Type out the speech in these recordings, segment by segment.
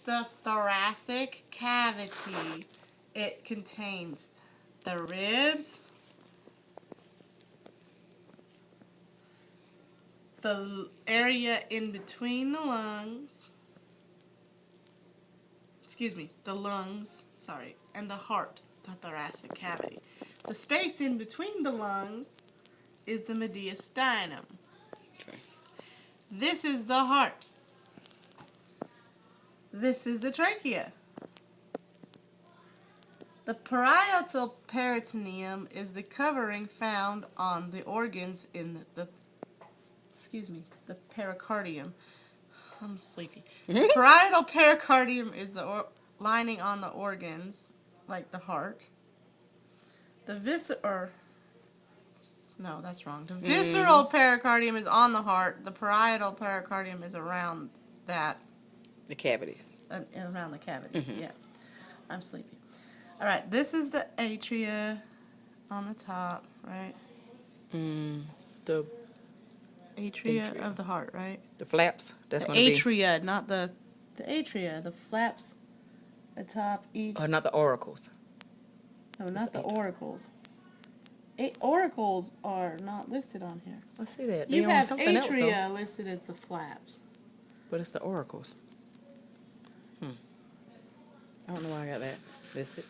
the thoracic cavity. It contains the ribs, the area in between the lungs, and the heart, the thoracic cavity. The space in between the lungs is the mediastinum. Okay. This is the heart. This is the trachea. The parietal peritoneum is the covering found on the organs in the pericardium. I'm sleepy. The parietal pericardium is the lining on the organs, like the heart. The visceral pericardium is on the heart. The parietal pericardium is around that. The cavities. Around the cavities, yeah. I'm sleepy. All right, this is the atria on the top, right? The Atria of the heart, right? The flaps. That's the going to be atria, not the atria. The flaps atop each. Oh, not the auricles. No, not the auricles. Auricles are not listed on here. Let's see that. You have atria else, listed as the flaps. But it's the auricles. I don't know why I got that listed.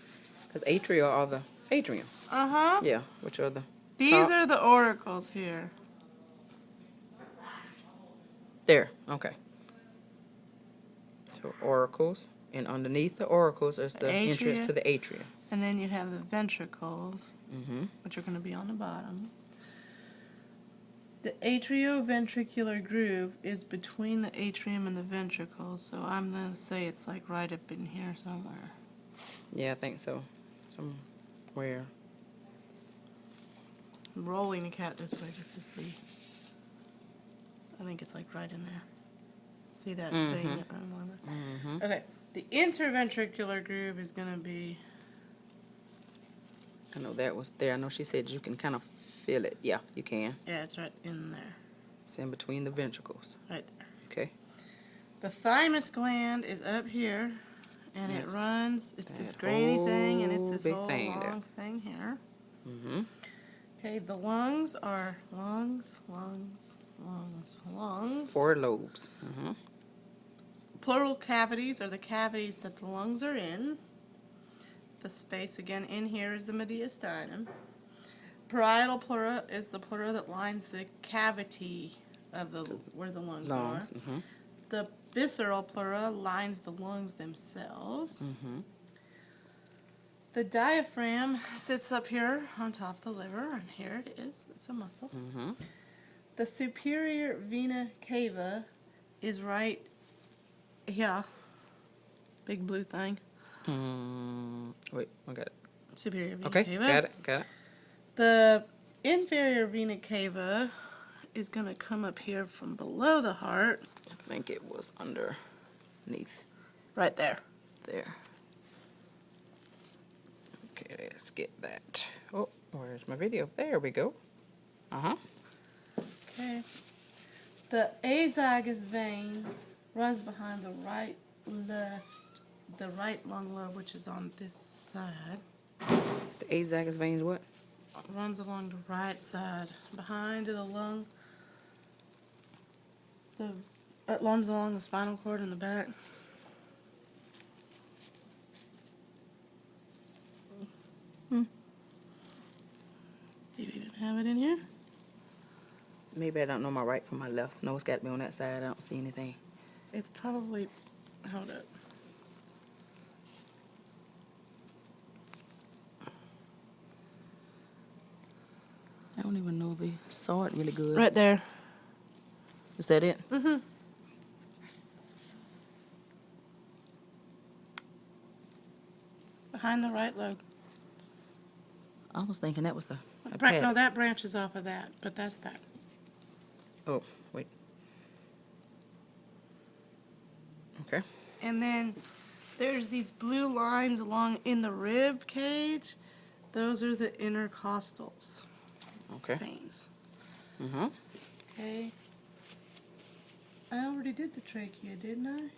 Because atria are the atriums. Uh-huh. Yeah, which are the These are the auricles here. There, okay. So auricles, and underneath the auricles is the entrance to the atria. And then you have the ventricles, which are going to be on the bottom. The atrioventricular groove is between the atrium and the ventricles, so I'm going to say it's like right up in here somewhere. Yeah, I think so. Somewhere. I'm rolling the cat this way just to see. I think it's like right in there. See that vein that runs along there? Okay. The interventricular groove is going to be... I know that was there. I know she said you can kind of feel it. Yeah, you can. Yeah, it's right in there. It's in between the ventricles. Right there. Okay. The thymus gland is up here, and it runs. It's this grainy thing, and it's this whole long thing here. Okay, the lungs are lungs. 4 lobes. Pleural cavities are the cavities that the lungs are in. The space, again, in here is the mediastinum. Parietal pleura is the pleura that lines the cavity of where the lungs are. The visceral pleura lines the lungs themselves. The diaphragm sits up here on top of the liver, and here it is. It's a muscle. The superior vena cava is right here. Big blue thing. Wait, I got it. Superior vena cava. Okay, got it. The inferior vena cava is going to come up here from below the heart. I think it was underneath. Right there. There. Okay, let's get that. Oh, where's my video? There we go. Okay. The azygous vein runs behind the right lung lobe, which is on this side. The azygous vein is what? It runs along the right side, behind the lung. It runs along the spinal cord in the back. Do you even have it in here? Maybe I don't know my right from my left. No, it's got to be on that side. I don't see anything. It's probably... Hold up. I don't even know if they saw it really good. Right there. Is that it? Behind the right lobe. I was thinking that was the... No, that branches off of that, but that's that. Oh, wait. Okay. And then there's these blue lines along in the rib cage. Those are the intercostals. Okay. Veins. Okay. I already did the trachea, didn't I?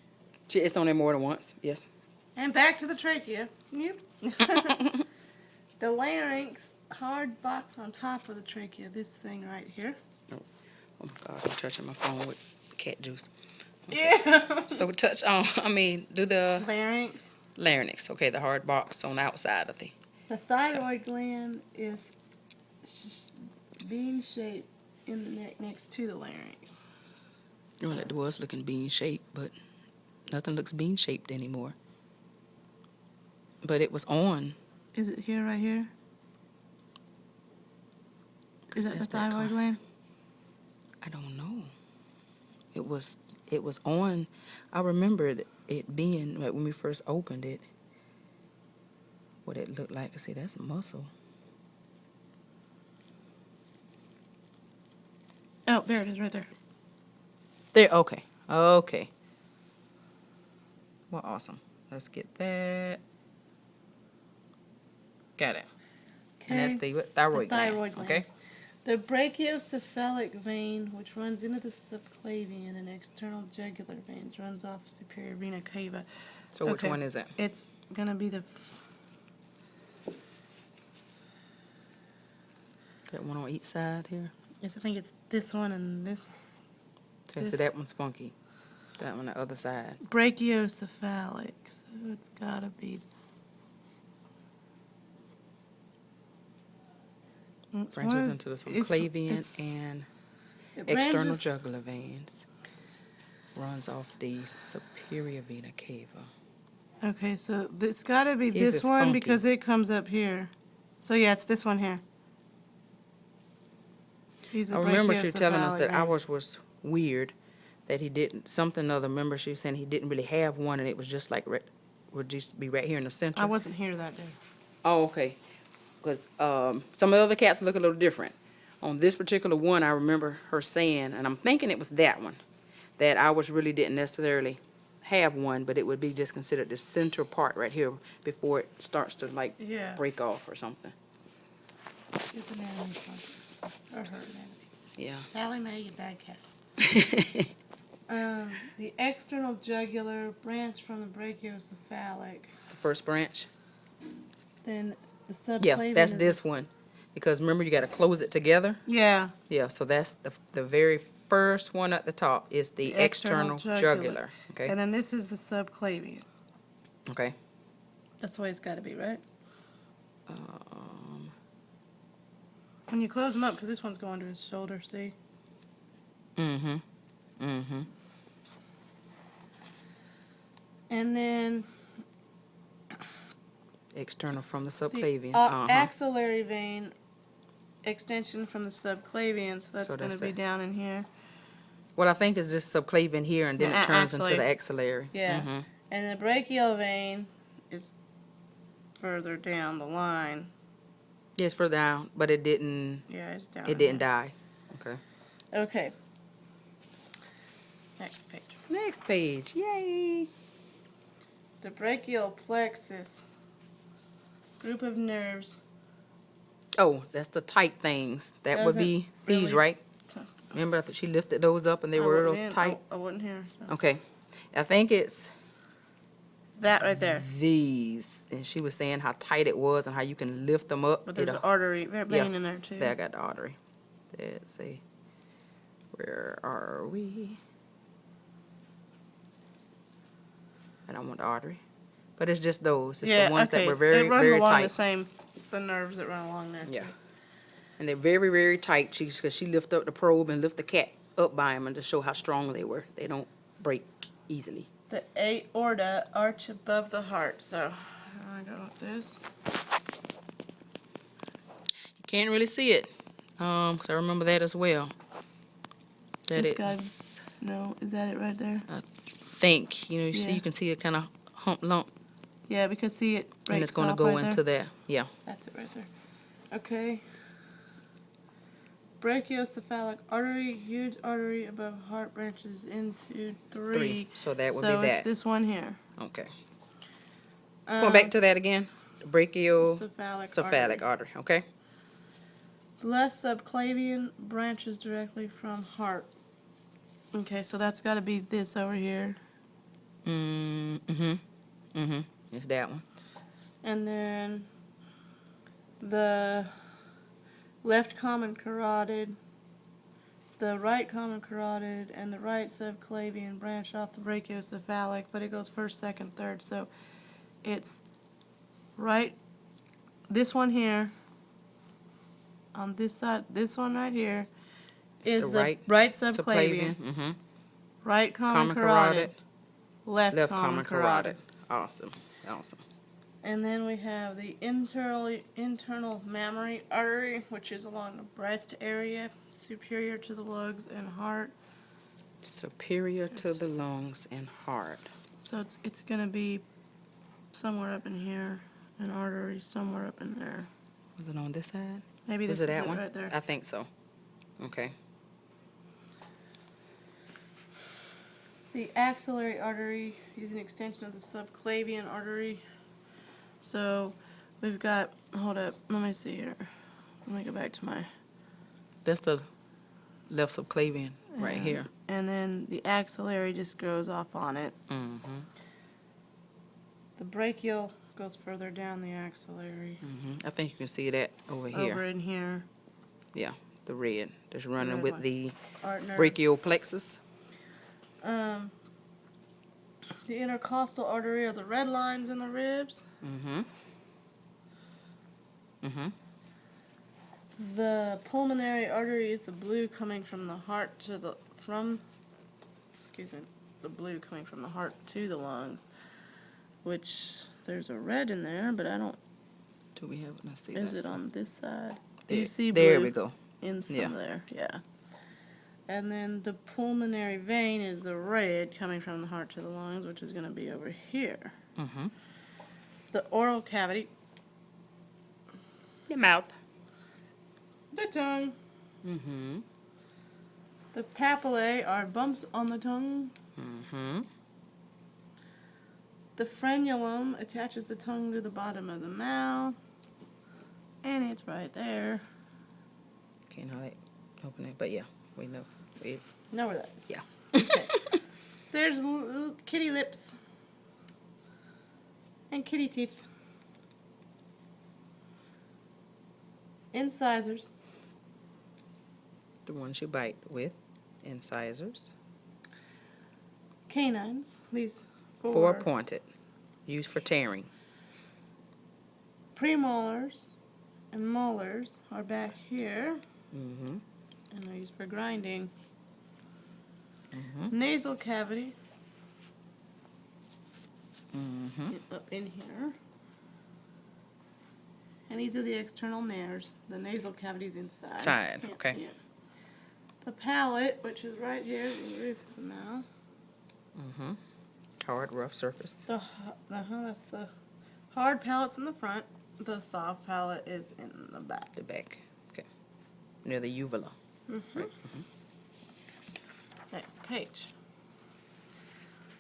It's on there more than once. Yes. And back to the trachea. Yep. The larynx, hard box on top of the trachea. This thing right here. Oh my God, I'm touching my phone with cat juice. Yeah. So touch on, do the Larynx. larynx. Okay, the hard box on the outside of the. The thyroid gland is bean shaped in the neck next to the larynx. Well, it was looking bean shaped, but nothing looks bean shaped anymore. But it was on. Is it here, right here? Is that the thyroid gland? I don't know. It was on. I remembered it being, like, when we first opened it, what it looked like. See, that's a muscle. Oh, there it is, right there. There, okay. Okay. Well, awesome. Let's get that. Got it. And that's the thyroid gland. Okay. The brachiocephalic vein, which runs into the subclavian and external jugular veins, runs off superior vena cava. So which one is it? It's gonna be the. That one on each side here? I think it's this one and this. So that one's funky. That one on the other side. Brachiocephalic, so it's gotta be. Branches into the subclavian and external jugular veins. Runs off the superior vena cava. Okay, so it's gotta be His this is one funky. because it comes up here. So yeah, it's this one here. He's a I remember she telling us brachiocephalic that vein. ours was weird, that he didn't, something other. Remember she was saying he didn't really have one and it was just like, would just be right here in the center. I wasn't here that day. Oh, okay. Because some of the other cats look a little different. On this particular one, I remember her saying, and I'm thinking it was that one, that ours really didn't necessarily have one, but it would be just considered the center part right here before it starts to, like, Yeah. break off or something. It's anatomy part. Or her anatomy. Yeah. Sally Mae, you bad cat. The external jugular branch from the brachiocephalic. The first branch? Then the subclavian. Yeah, that's is- this one. Because remember, you got to close it together. Yeah. Yeah, so that's the very first one at the top is the external jugular. Okay. And then this is the subclavian. Okay. That's the way it's got to be, right? Um, When you close them up, because this one's going to his shoulder, see? mm-hmm. Mm-hmm. And then External from the the subclavian. axillary vein extension from the subclavian, so that's So going to that's be it. down in here. What I think is this subclavian here, and then The it turns axillary. into the axillary. Yeah. Mm-hmm. And the brachial vein is further down the line. Yeah, it's further down, but it didn't. Yeah, it's down. It in didn't here. die. Okay. Okay. Next page. Next page. Yay. The brachial plexus. Group of nerves. Oh, that's the tight things. That would Doesn't be these, really right? t- Remember, I thought she lifted those up and they I were a wasn't little in- tight. I wasn't here. So. Okay. I think it's That right there. these. And she was saying how tight it was and how you can lift them up. But there's an artery vein Yeah. in there too. There, I got the artery. Let's see. Where are we? I don't want the artery. But it's just those. It's the ones that were very, it runs very along tight. the nerves that run along there. Yeah. too. And they're very, very tight. Because she lift up the probe and lift the cat up by them and to show how strong they were. They don't break easily. The aorta arch above the heart. So I go with this. You can't really see it. 'Cause I remember that as well. That It's got- it's, No, is that it right there? I think, you Yeah. can see it kind of hump lump. Yeah, because see it breaks And it's going to off go right into there. there. Yeah. That's it right there. Okay. Brachiocephalic artery, huge artery above heart branches into three. So that would So be it's that. this one here. Okay. Going back to that again. Cephalic Cephalic artery. Okay. The left subclavian branches directly from heart. Okay, so that's got to be this over here. It's that one. And then the left common carotid, the right common carotid, and the right subclavian branch off the brachiocephalic, but it goes first, second, third. So it's right, this one here, on this side, this one right here, is the right subclavian, right common carotid, left common carotid. Awesome. Awesome. And then we have the internal mammary artery, which is along the breast area, superior to the lungs and heart. Superior to the lungs and heart. So it's gonna be somewhere up in here, an artery somewhere up in there. Was it on this side? Maybe this Is it that it one? right there. I think so. Okay. The axillary artery is an extension of the subclavian artery. So we've got, hold up, let me see here. Let me go back to my, That's the left subclavian right and- here. And then the axillary just goes off on it. The brachial goes further down the axillary. I think you can see that over here. Over in here. Yeah, the red. That's running red with one. the Art nerve. brachial plexus. The intercostal artery are the red lines in the ribs. The pulmonary artery is the blue coming from the heart to the the blue coming from the heart to the lungs, which there's a red in there, but I don't. Do we have? Let's see. Is that. it on this side? There, You see there blue we go. in some Yeah. there, yeah. And then the pulmonary vein is the red coming from the heart to the lungs, which is going to be over here. The oral cavity, The mouth. the tongue. The papillae are bumps on the tongue. The frenulum attaches the tongue to the bottom of the mouth, and it's right there. Can't hardly open it, but yeah, we know. Know where that is. Yeah. Okay. There's little kitty lips and kitty teeth. Incisors. The ones you bite with. Incisors. Canines. These Four pointed. Used for tearing. premolars and molars are back here, and they're used for grinding. Nasal cavity up in here. And these are the external nares. The nasal cavity's inside. Side, Can't okay. see it. The palate, which is right here, is the roof of the mouth. Hard, rough surface. That's the hard palate's in the front. The soft palate is in the back. The back. Okay. Near the uvula. Right. Next page.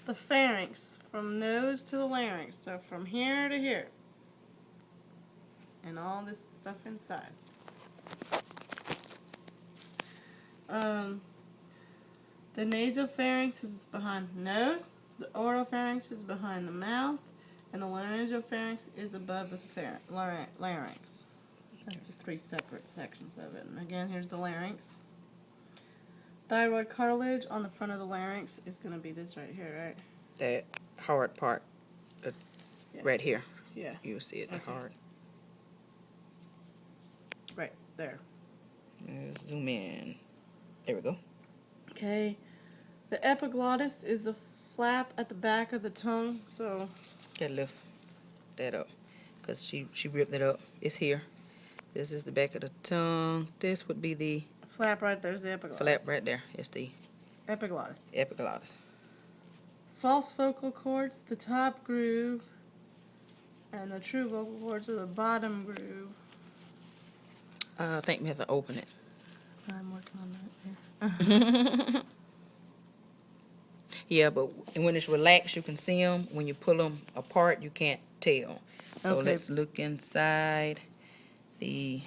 The pharynx, from nose to the larynx, so from here to here. And all this stuff inside. The nasopharynx is behind the nose, the oropharynx is behind the mouth, and the laryngopharynx is above the larynx. That's the three separate sections of it. And again, here's the larynx. Thyroid cartilage on the front of the larynx is going to be this right here, right? That hard part. Yeah. Right here. Yeah, You'll see it, the Okay. hard. right there. Let's zoom in. There we go. Okay. The epiglottis is the flap at the back of the tongue, so Gotta lift that up. Because she ripped it up. It's here. This is the back of the tongue. This would be the flap right there's the epiglottis. flap right there. It's the Epiglottis. epiglottis. False vocal cords, the top groove, and the true vocal cords are the bottom groove. I think we have to open it. I'm working on that there. Yeah, but when it's relaxed, you can see them. When you pull them apart, you can't tell. So Okay. let's look inside the,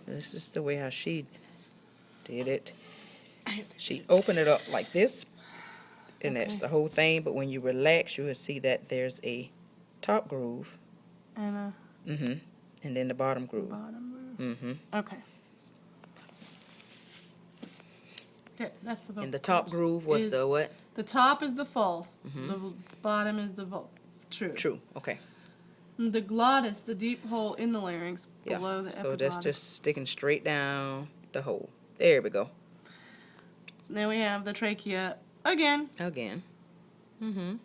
this is the way how she did it. She opened it up like this, then that's Okay. the whole thing. But when you relax, you will see that there's a top groove. And a Mm-hmm. And then the bottom groove. bottom groove. Mm-hmm. Okay. Okay, that's the vocal And the top cords. groove was Is- the what? The top is the false. Mhm. The bottom is the true. True. Okay. And the glottis, the deep hole in the larynx Yeah. below the So epiglottis. that's just sticking straight down the hole. There we go. Then we have the trachea again. Again. Mm-hmm.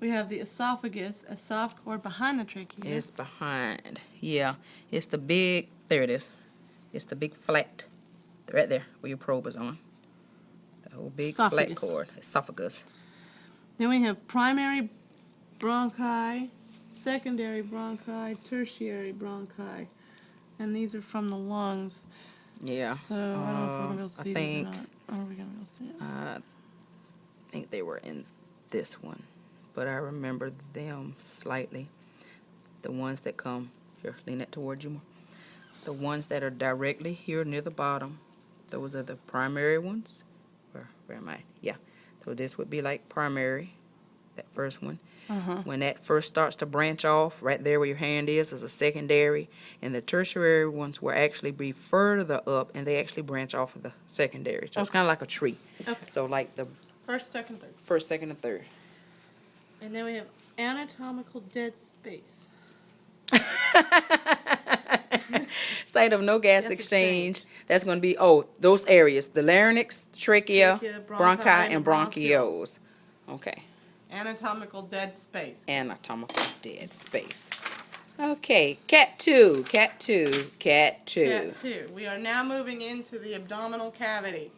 We have the esophagus, a soft cord behind the trachea. It's behind. Yeah. It's the big, there it is. It's the big flat, right there, where your probe is on. The whole big flat Esophagus. cord. Esophagus. Then we have primary bronchi, secondary bronchi, tertiary bronchi. And these are from the lungs. Yeah. So I don't know if we're going to be able to see these or think- not. Are we going to be able to see it? I think they were in this one, but I remember them slightly. The ones that come here, lean that towards you more. The ones that are directly here near the bottom, those are the primary ones. Where am I? Yeah. So this would be like primary, that first one. Uh-huh. When that first starts to branch off, right there where your hand is a secondary, and the tertiary ones will actually be further up, and they actually branch off of the secondary. So it's Okay. kind of like a tree. Okay. So like the First, second, third. first, second, and third. And then we have anatomical dead space. Site of no gas Gas exchange. That's going to be, those areas. The larynx, trachea, Trachea, bronchi, bronchi, and bronchioles. Okay. Anatomical dead space. Anatomical dead space. Okay. Cat 2. Cat 2. Cat 2. Cat 2. We are now moving into the abdominal cavity.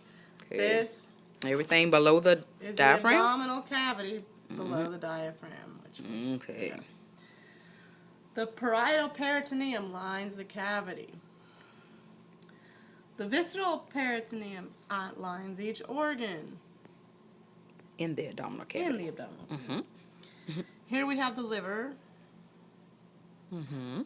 Okay. This Everything below the is diaphragm? the abdominal cavity below the diaphragm. Which is, Okay. yeah. The parietal peritoneum lines the cavity. The visceral peritoneum lines each organ In the abdominal in cavity. the abdominal. Mm-hmm. Here we have the liver Mm-hmm.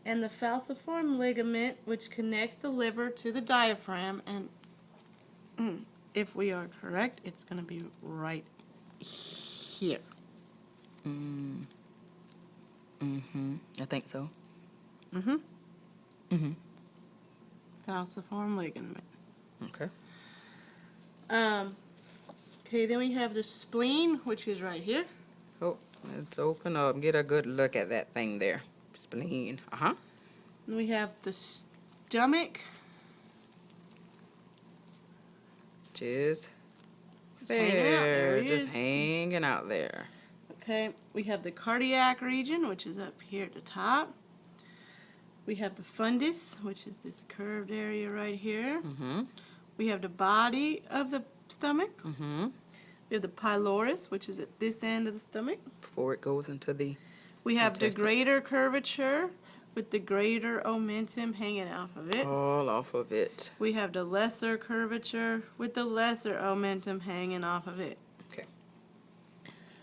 and the falciform ligament, which connects the liver to the diaphragm. And if we are correct, it's going to be right here. Mm-hmm. I think so. Mm-hmm. Mm-hmm. Falciform ligament. Okay. Okay, then we have the spleen, which is right here. Oh, let's open up. Get a good look at that thing there. Spleen. Uh-huh. Then we have the stomach. Just Hanging out. There he just is. hanging out there. Okay, we have the cardiac region, which is up here at the top. We have the fundus, which is this curved area right here. Mm-hmm. We have the body of the stomach. Mm-hmm. We have the pylorus, which is at this end of the stomach. Before it goes into the We have the Intestines. greater curvature with the greater omentum hanging off of it. all off of it. We have the lesser curvature with the lesser omentum hanging off of it.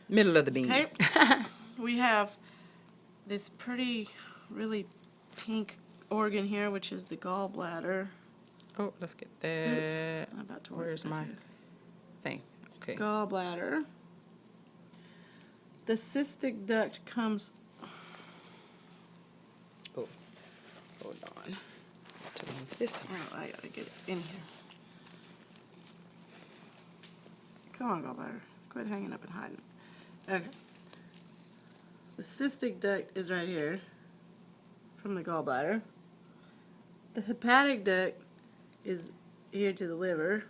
Middle of the bean. Okay. We have this pretty, really pink organ here, which is the gallbladder. Oh, let's get Oops, that I'm about to where's work my- that here. thing. Okay. Gallbladder. The cystic duct comes. Oh, hold on. To move this one. Oh, I gotta get it in here. Come on, gallbladder. Quit hanging up and hiding. Okay. The cystic duct is right here from the gallbladder. The hepatic duct is here to the liver.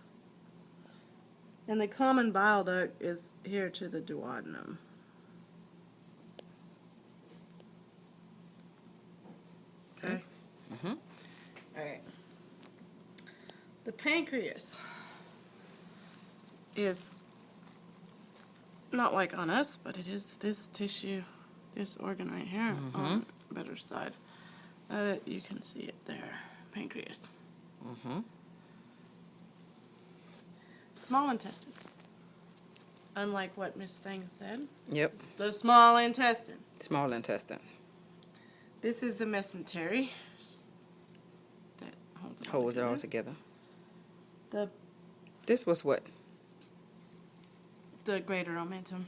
And the common bile duct is here to the duodenum. Okay. Mm-hmm. All right. The pancreas is not like on us, but it is this tissue, this organ right here on the better side. You can see it there, pancreas. Mm-hmm. Small intestine. Unlike what Miss Thing said, Yep. the small intestine. Small intestines. This is the mesentery that holds it all Holds it all together. together. The This was what? The greater omentum.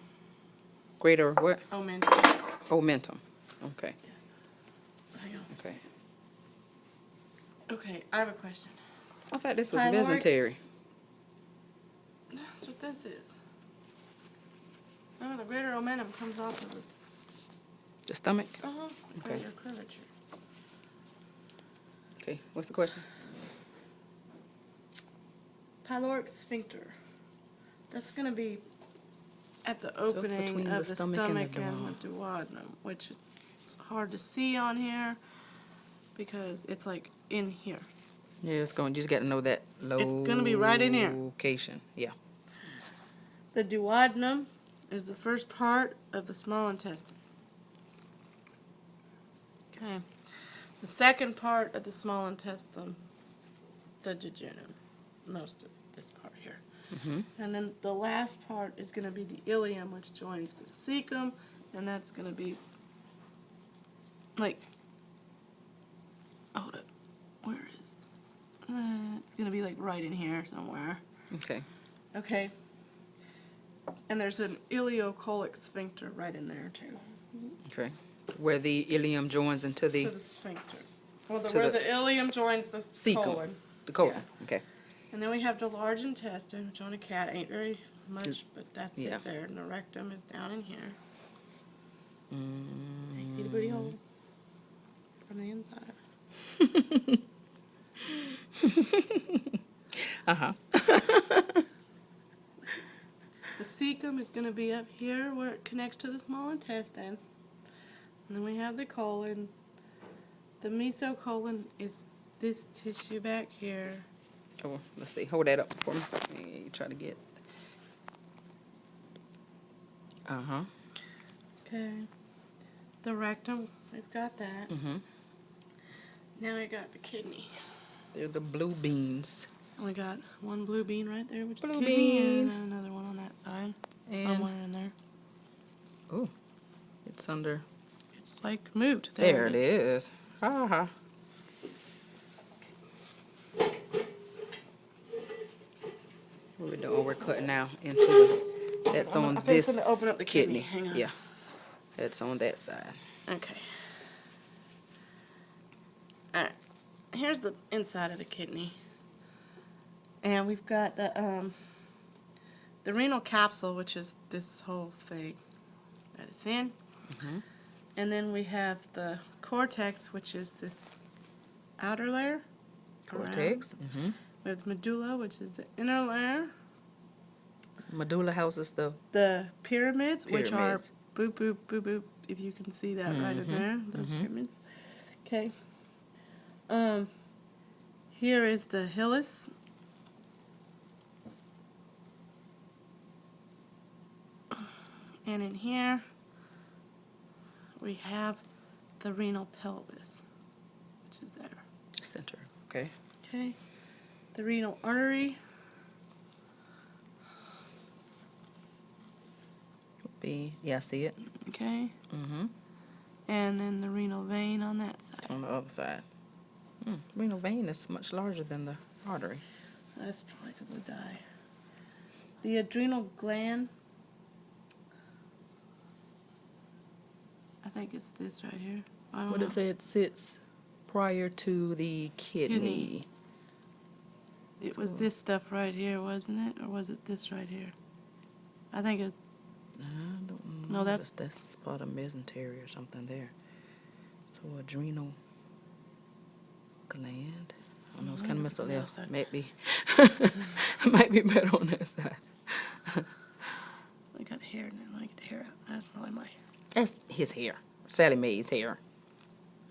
Greater what? Omentum. Omentum. Okay. Hang on. Okay. Okay, I have a question. I thought this was Pylorix. mesentery. That's what this is. Remember, the greater omentum comes off of this. The stomach. Uh-huh. Okay. Greater curvature. Okay. What's the question? Pyloric sphincter. That's going to be at the opening between of the the stomach stomach and and the duodenum, which it's hard to see on here because it's like in here. Yeah, it's going. You just got to know that gonna be right in here. location. Yeah. The duodenum is the first part of the small intestine. Okay. The second part of the small intestine, the jejunum, most of this part here. Mm-hmm. And then the last part is going to be the ileum, which joins the cecum, and that's going to be like, hold up, where is it's going to be like right in here somewhere. Okay. Okay. And there's an ileocolic sphincter right in there too. Okay. Where the ileum joins into To the the sphincter. Well, To where the the ileum joins the cecum. colon. colon. Yeah. Okay. And then we have the large intestine, which on a cat ain't very much, but that's Yeah. it there. And the rectum is down in here. Mm. You see the booty hole from the inside. Uh-huh. The cecum is going to be up here where it connects to the small intestine. And then we have the colon. The mesocolon is this tissue back here. Oh, let's see. Hold that up for me. Yeah, you try to get. Uh-huh. Okay. The rectum, we've got that. Mm-hmm. Now we got the kidney. They're the blue beans. And we got one blue bean right there, which Blue is kidney, bean. and another one on that side. And Somewhere in there. oh, it's under. It's like moved. There it is. Ha. What we're doing? We're cutting now into the. That's on I'm this fixing to open up the kidney. Hang on. Yeah, that's on that side. Okay. Alright. Here's the inside of the kidney. And we've got the renal capsule, which is this whole thing that it's in. Mm-hmm. And then we have the cortex, which is this outer layer. around. Cortex. Mm-hmm. We have medulla, which is the inner layer. Medulla houses the. The pyramids, which are Pyramids. boop, boop, boop, boop, if you can see that right in Mhm, there, the mhm. pyramids. Okay. Here is the hilus. And in here, we have the renal pelvis, which is there. Center. Okay. Okay. The renal artery. Yeah, I see it. Okay. Mm-hmm. And then the renal vein on that side. On the other side. Renal vein is much larger than the artery. That's probably because of the dye. The adrenal gland. I think it's this right here. I don't What know. it say? It sits prior to the kidney. Kidney. It was this stuff right here, wasn't it? Or was it this right here? I think it's. I don't know. No, that's- that's spot of mesentery or something there. So adrenal gland. I don't know. It's kind of messed up the there. other side. Might be. Might be better on that side. I got hair and then I get the hair out. That's probably my hair. That's his hair. Sally Mae's hair.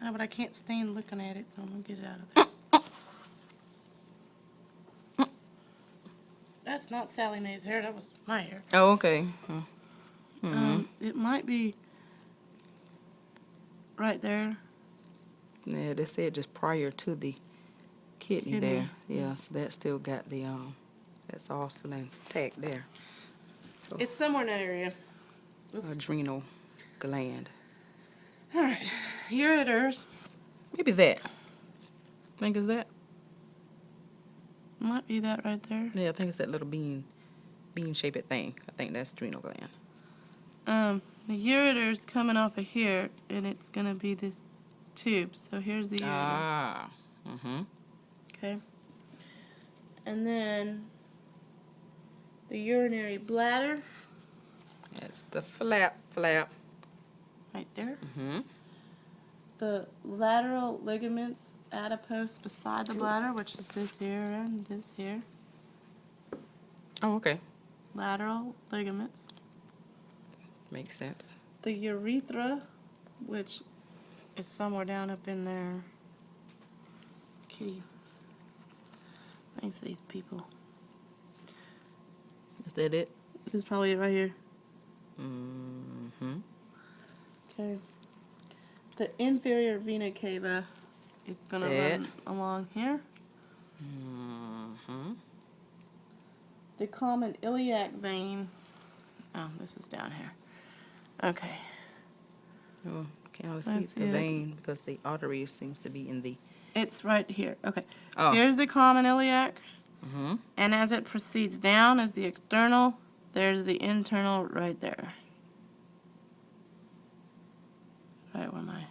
I know, but I can't stand looking at it, so I'm gonna get it out of there. That's not Sally Mae's hair. That was my hair. Oh, okay. It might be right there. Yeah, they said just prior to the kidney, Kidney. there. Yeah, so that still got the that's all still intact there. So It's somewhere in that area. adrenal gland. All right, ureters. Maybe that. Think is that? Might be that right there. Yeah, I think it's that little bean bean-shaped thing. I think that's adrenal gland. The ureter's coming off of here, and it's gonna be this tube. So here's the ureter. Ah. Mm-hmm. Okay. And then the urinary bladder, That's the flap. right there. Mm-hmm. The lateral ligaments adipose beside the bladder, which is this here and this here. Oh, okay. Lateral ligaments. Makes sense. The urethra, which is somewhere down up in there. Kitty. Thanks to these people. Is that it? This is probably it right here. Mm-hmm. Okay. The inferior vena cava is gonna run along here. Mm-hmm. The common iliac vein. Oh, this is down here. Okay. Oh, can't really That's see the it. vein because the artery seems to be in the. It's right here. Okay. Oh. Here's the common iliac. Mm-hmm. And as it proceeds down as the external, there's the internal right there. Right where my